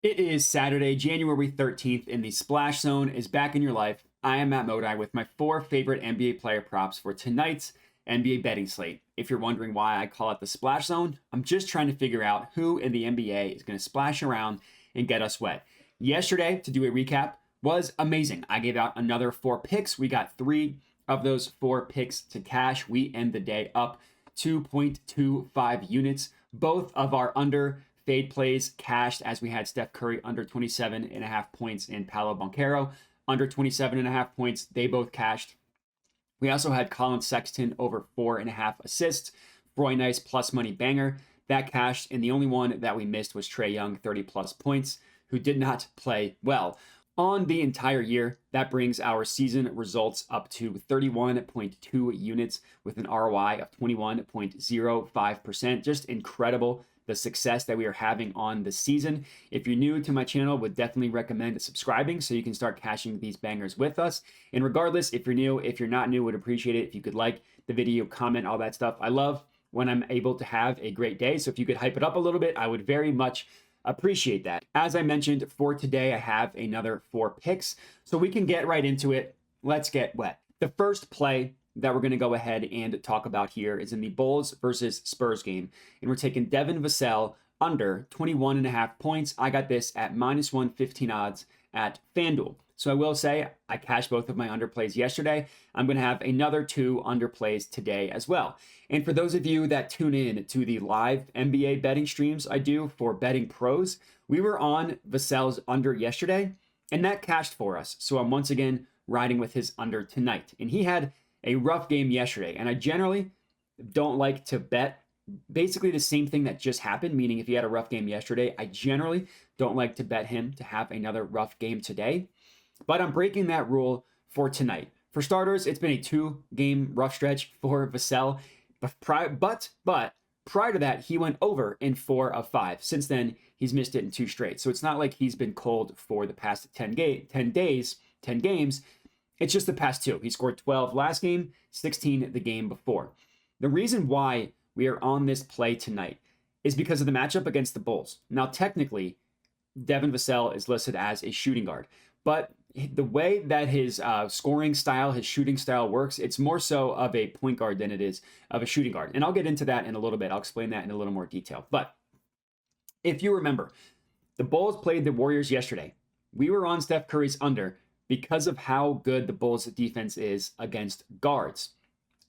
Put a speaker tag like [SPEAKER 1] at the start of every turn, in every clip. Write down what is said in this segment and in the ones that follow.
[SPEAKER 1] It is Saturday, January 13th, and the Splash Zone is back in your life. I am Matt Modi with my 4 favorite NBA player props for tonight's NBA betting slate. If you're wondering why I call it the Splash Zone, I'm just trying to figure out who in the NBA is going to splash around and get us wet. Yesterday, to do a recap, was amazing. I gave out another 4 picks. We got 3 of those 4 picks to cash. We end the day up 2.25 units. Both of our under fade plays cashed as we had Steph Curry under 27.5 points and Paolo Banchero under 27.5 points. They both cashed. We also had Colin Sexton over 4.5 assists. Roy Nice plus money banger. That cashed, and the only one that we missed was Trae Young, 30 plus points, who did not play well. On the entire year, that brings our season results up to 31.2 units with an ROI of 21.05%. Just incredible, the success that we are having on the season. If you're new to my channel, would definitely recommend subscribing so you can start cashing these bangers with us. And regardless, if you're new, if you're not new, would appreciate it if you could like the video, comment, all that stuff. I love when I'm able to have a great day. So if you could hype it up a little bit, I would very much appreciate that. As I mentioned, for today, I have another 4 picks, so we can get right into it. Let's get wet. The first play that we're going to go ahead and talk about here is in the Bulls versus Spurs game, and we're taking Devin Vassell under 21.5 points. I got this at -115 odds at FanDuel. So I will say I cashed both of my underplays yesterday. I'm going to have another 2 underplays today as well. And for those of you that tune in to the live NBA betting streams I do for betting pros, we were on Vassell's under yesterday, and that cashed for us. So I'm once again riding with his under tonight. And he had a rough game yesterday, and I generally don't like to bet basically the same thing that just happened, meaning if he had a rough game yesterday, I generally don't like to bet him to have another rough game today. But I'm breaking that rule for tonight. For starters, it's been a 2-game rough stretch for Vassell. But prior to that, he went over in 4 of 5. Since then, he's missed it in 2 straight. So it's not like he's been cold for the past 10 games. It's just the past 2. He scored 12 last game, 16 the game before. The reason why we are on this play tonight is because of the matchup against the Bulls. Now, technically, Devin Vassell is listed as a shooting guard, but the way that his scoring style, his shooting style works, it's more so of a point guard than it is of a shooting guard. And I'll get into that in a little bit. I'll explain that in a little more detail. But if you remember, the Bulls played the Warriors yesterday. We were on Steph Curry's under because of how good the Bulls defense is against guards.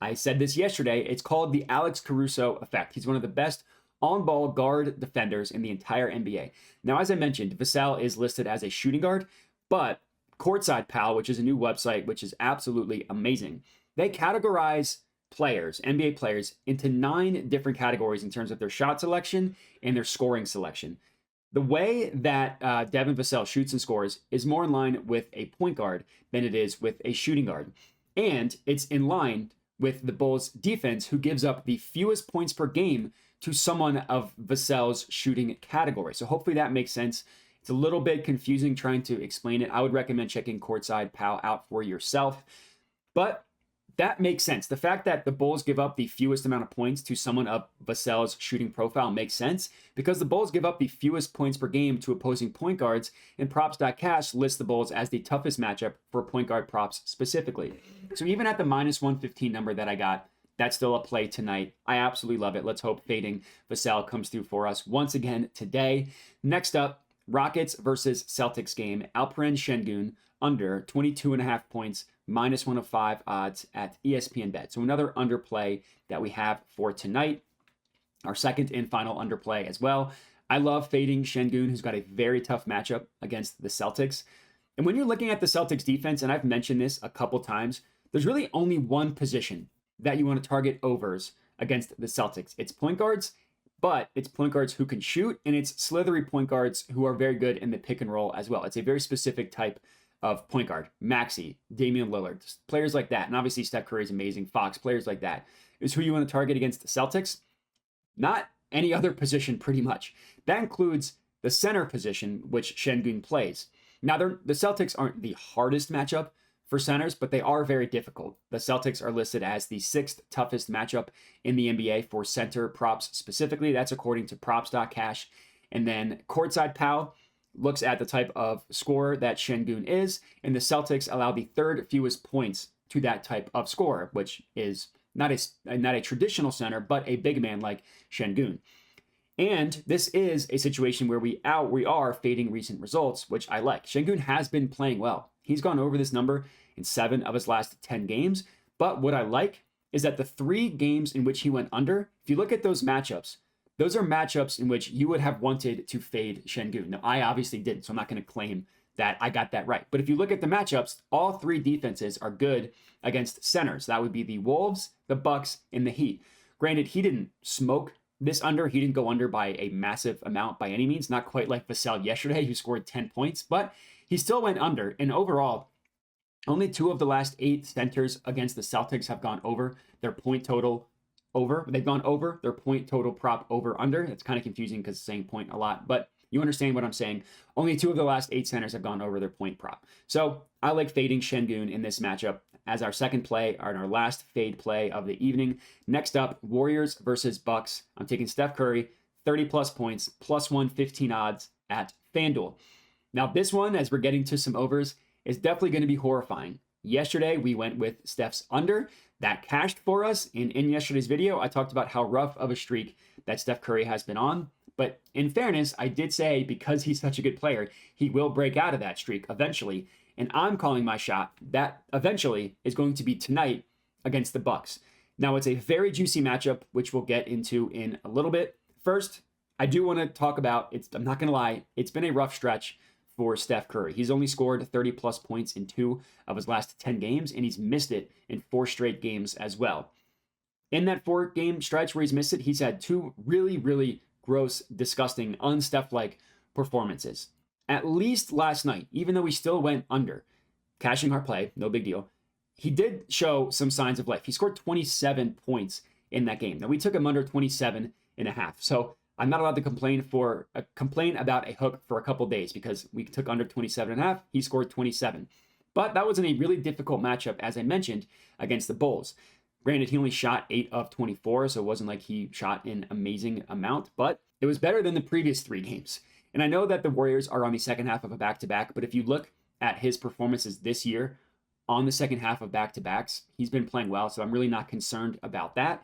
[SPEAKER 1] I said this yesterday. It's called the Alex Caruso effect. He's one of the best on-ball guard defenders in the entire NBA. Now, as I mentioned, Vassell is listed as a shooting guard, but Courtside Pal, which is a new website, which is absolutely amazing, they categorize players, NBA players, into 9 different categories in terms of their shot selection and their scoring selection. The way that Devin Vassell shoots and scores is more in line with a point guard than it is with a shooting guard. And it's in line with the Bulls defense, who gives up the fewest points per game to someone of Vassell's shooting category. So hopefully that makes sense. It's a little bit confusing trying to explain it. I would recommend checking Courtside Pal out for yourself. But that makes sense. The fact that the Bulls give up the fewest amount of points to someone of Vassell's shooting profile makes sense because the Bulls give up the fewest points per game to opposing point guards, and props.cash lists the Bulls as the toughest matchup for point guard props specifically. So even at the -115 number that I got, that's still a play tonight. I absolutely love it. Let's hope fading Vassell comes through for us once again today. Next up, Rockets versus Celtics game. Alperen Şengün under 22.5 points, -105 odds at ESPN Bet. So another underplay that we have for tonight. Our second and final underplay as well. I love fading Şengün, who's got a very tough matchup against the Celtics. And when you're looking at the Celtics defense, and I've mentioned this a couple times, there's really only one position that you want to target overs against the Celtics. It's point guards, but it's point guards who can shoot, and it's slithery point guards who are very good in the pick and roll as well. It's a very specific type of point guard. Maxey, Damian Lillard, players like that. And obviously Steph Curry is amazing. Fox, players like that is who you want to target against the Celtics. Not any other position pretty much. That includes the center position, which Şengün plays. Now, the Celtics aren't the hardest matchup for centers, but they are very difficult. The Celtics are listed as the 6th toughest matchup in the NBA for center props specifically. That's according to props.cash. And then Courtside Pal looks at the type of scorer that Şengün is, and the Celtics allow the third fewest points to that type of scorer, which is not a traditional center, but a big man like Şengün. And this is a situation where we are fading recent results, which I like. Şengün has been playing well. He's gone over this number in 7 of his last 10 games. But what I like is that the 3 games in which he went under, if you look at those matchups, those are matchups in which you would have wanted to fade Şengün. Now, I obviously didn't, so I'm not going to claim that I got that right. But if you look at the matchups, all 3 defenses are good against centers. That would be the Wolves, the Bucks, and the Heat. Granted, he didn't smoke this under. He didn't go under by a massive amount by any means, not quite like Vassell yesterday, who scored 10 points, but he still went under. And overall, only 2 of the last 8 centers against the Celtics have gone over their point total over. They've gone over their point total prop over under. It's kind of confusing because it's saying point a lot, but you understand what I'm saying. Only 2 of the last 8 centers have gone over their point prop. So I like fading Şengün in this matchup as our second play and our last fade play of the evening. Next up, Warriors versus Bucks. I'm taking Steph Curry, 30 plus points, plus 115 odds at FanDuel. Now this one, as we're getting to some overs, is definitely going to be horrifying. Yesterday, we went with Steph's under. That cashed for us. And in yesterday's video, I talked about how rough of a streak that Steph Curry has been on. But in fairness, I did say because he's such a good player, he will break out of that streak eventually. And I'm calling my shot that eventually is going to be tonight against the Bucks. Now, it's a very juicy matchup, which we'll get into in a little bit. First, I do want to talk about, I'm not going to lie, it's been a rough stretch for Steph Curry. He's only scored 30 plus points in 2 of his last 10 games, and he's missed it in 4 straight games as well. In that 4-game stretch where he's missed it, he's had 2 really, really gross, disgusting, un-Steph-like performances. At least last night, even though we still went under, cashing our play, no big deal, he did show some signs of life. He scored 27 points in that game. Now, we took him under 27 and a half. So I'm not allowed to complain about a hook for a couple days because we took under 27 and a half. He scored 27. But that was in a really difficult matchup, as I mentioned, against the Bulls. Granted, he only shot 8 of 24, so it wasn't like he shot an amazing amount, but it was better than the previous 3 games. And I know that the Warriors are on the second half of a back-to-back, but if you look at his performances this year on the second half of back-to-backs, he's been playing well, so I'm really not concerned about that.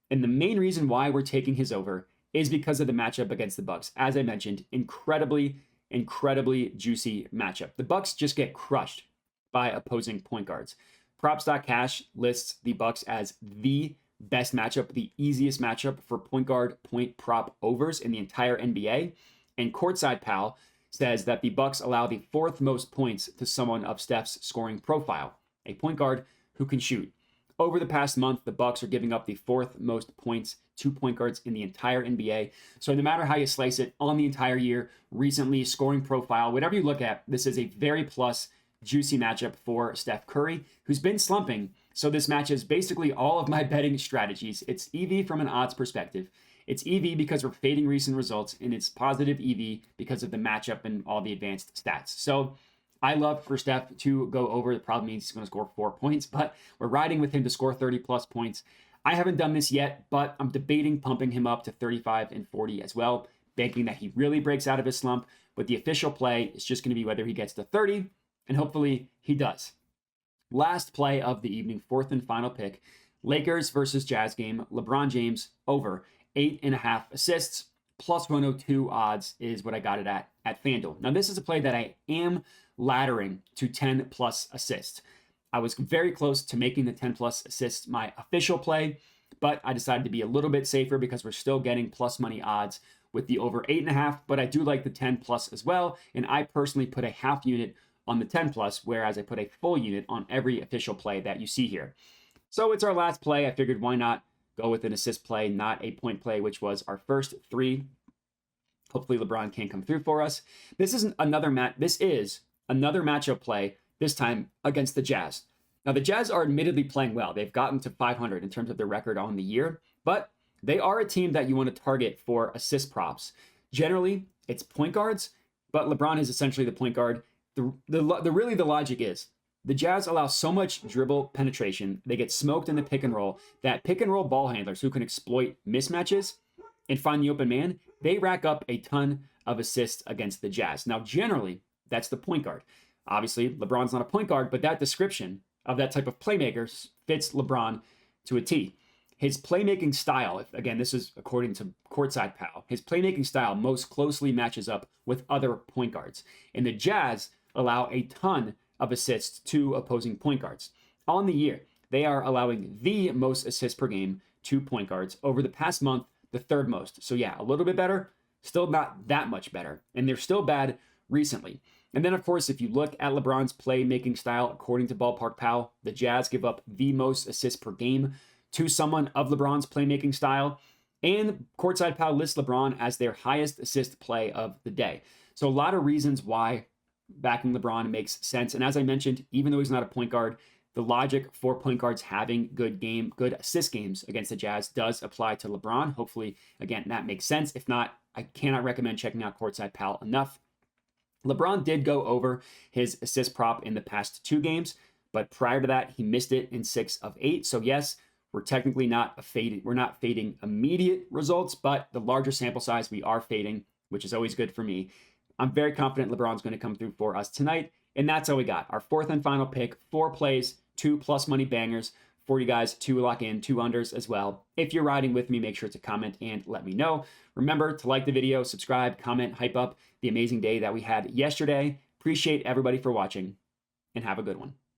[SPEAKER 1] And the main reason why we're taking his over is because of the matchup against the Bucks. As I mentioned, incredibly juicy matchup. The Bucks just get crushed by opposing point guards. Props.cash lists the Bucks as the best matchup, the easiest matchup for point guard point prop overs in the entire NBA. And Courtside Pal says that the Bucks allow the 4th most points to someone of Steph's scoring profile, a point guard who can shoot. Over the past month, the Bucks are giving up the 4th most points to point guards in the entire NBA. So no matter how you slice it on the entire year, recently, scoring profile, whatever you look at, this is a very plus juicy matchup for Steph Curry, who's been slumping. So this matches basically all of my betting strategies. It's EV from an odds perspective. It's EV because we're fading recent results, and it's positive EV because of the matchup and all the advanced stats. So I love for Steph to go over. The problem means he's going to score 4 points, but we're riding with him to score 30 plus points. I haven't done this yet, but I'm debating pumping him up to 35 and 40 as well, banking that he really breaks out of his slump. But the official play is just going to be whether he gets to 30, and hopefully he does. Last play of the evening, 4th and final pick, Lakers versus Jazz game. LeBron James over 8.5 assists, plus 102 odds is what I got it at FanDuel. Now, this is a play that I am laddering to 10 plus assists. I was very close to making the 10 plus assists my official play, but I decided to be a little bit safer because we're still getting plus money odds with the over 8.5, but I do like the 10 plus as well. And I personally put a half unit on the 10 plus, whereas I put a full unit on every official play that you see here. So it's our last play. I figured why not go with an assist play, not a point play, which was our first 3. Hopefully LeBron can come through for us. This is another matchup play, this time against the Jazz. Now, the Jazz are admittedly playing well. They've gotten to 500 in terms of their record on the year, but they are a team that you want to target for assist props. Generally, it's point guards, but LeBron is essentially the point guard. The logic is the Jazz allow so much dribble penetration, they get smoked in the pick and roll, that pick and roll ball handlers who can exploit mismatches and find the open man, they rack up a ton of assists against the Jazz. Now, generally, that's the point guard. Obviously, LeBron's not a point guard, but that description of that type of playmaker fits LeBron to a T. His playmaking style, again, this is according to Courtside Pal, his playmaking style most closely matches up with other point guards. And the Jazz allow a ton of assists to opposing point guards. On the year, they are allowing the most assists per game to point guards. Over the past month, the third most. So yeah, a little bit better, still not that much better. And they're still bad recently. And then, of course, if you look at LeBron's playmaking style, according to Ballpark Pal, the Jazz give up the most assists per game to someone of LeBron's playmaking style. And Courtside Pal lists LeBron as their highest assist play of the day. So a lot of reasons why backing LeBron makes sense. And as I mentioned, even though he's not a point guard, the logic for point guards having good assist games against the Jazz does apply to LeBron. Hopefully, again, that makes sense. If not, I cannot recommend checking out Courtside Pal enough. LeBron did go over his assist prop in the past 2 games, but prior to that, he missed it in 6 of 8. So yes, we're technically not fading immediate results, but the larger sample size we are fading, which is always good for me. I'm very confident LeBron's going to come through for us tonight. And that's how we got our 4th and final pick, 4 plays, 2 plus money bangers for you guys to lock in, 2 unders as well. If you're riding with me, make sure to comment and let me know. Remember to like the video, subscribe, comment, hype up the amazing day that we had yesterday. Appreciate everybody for watching and have a good one.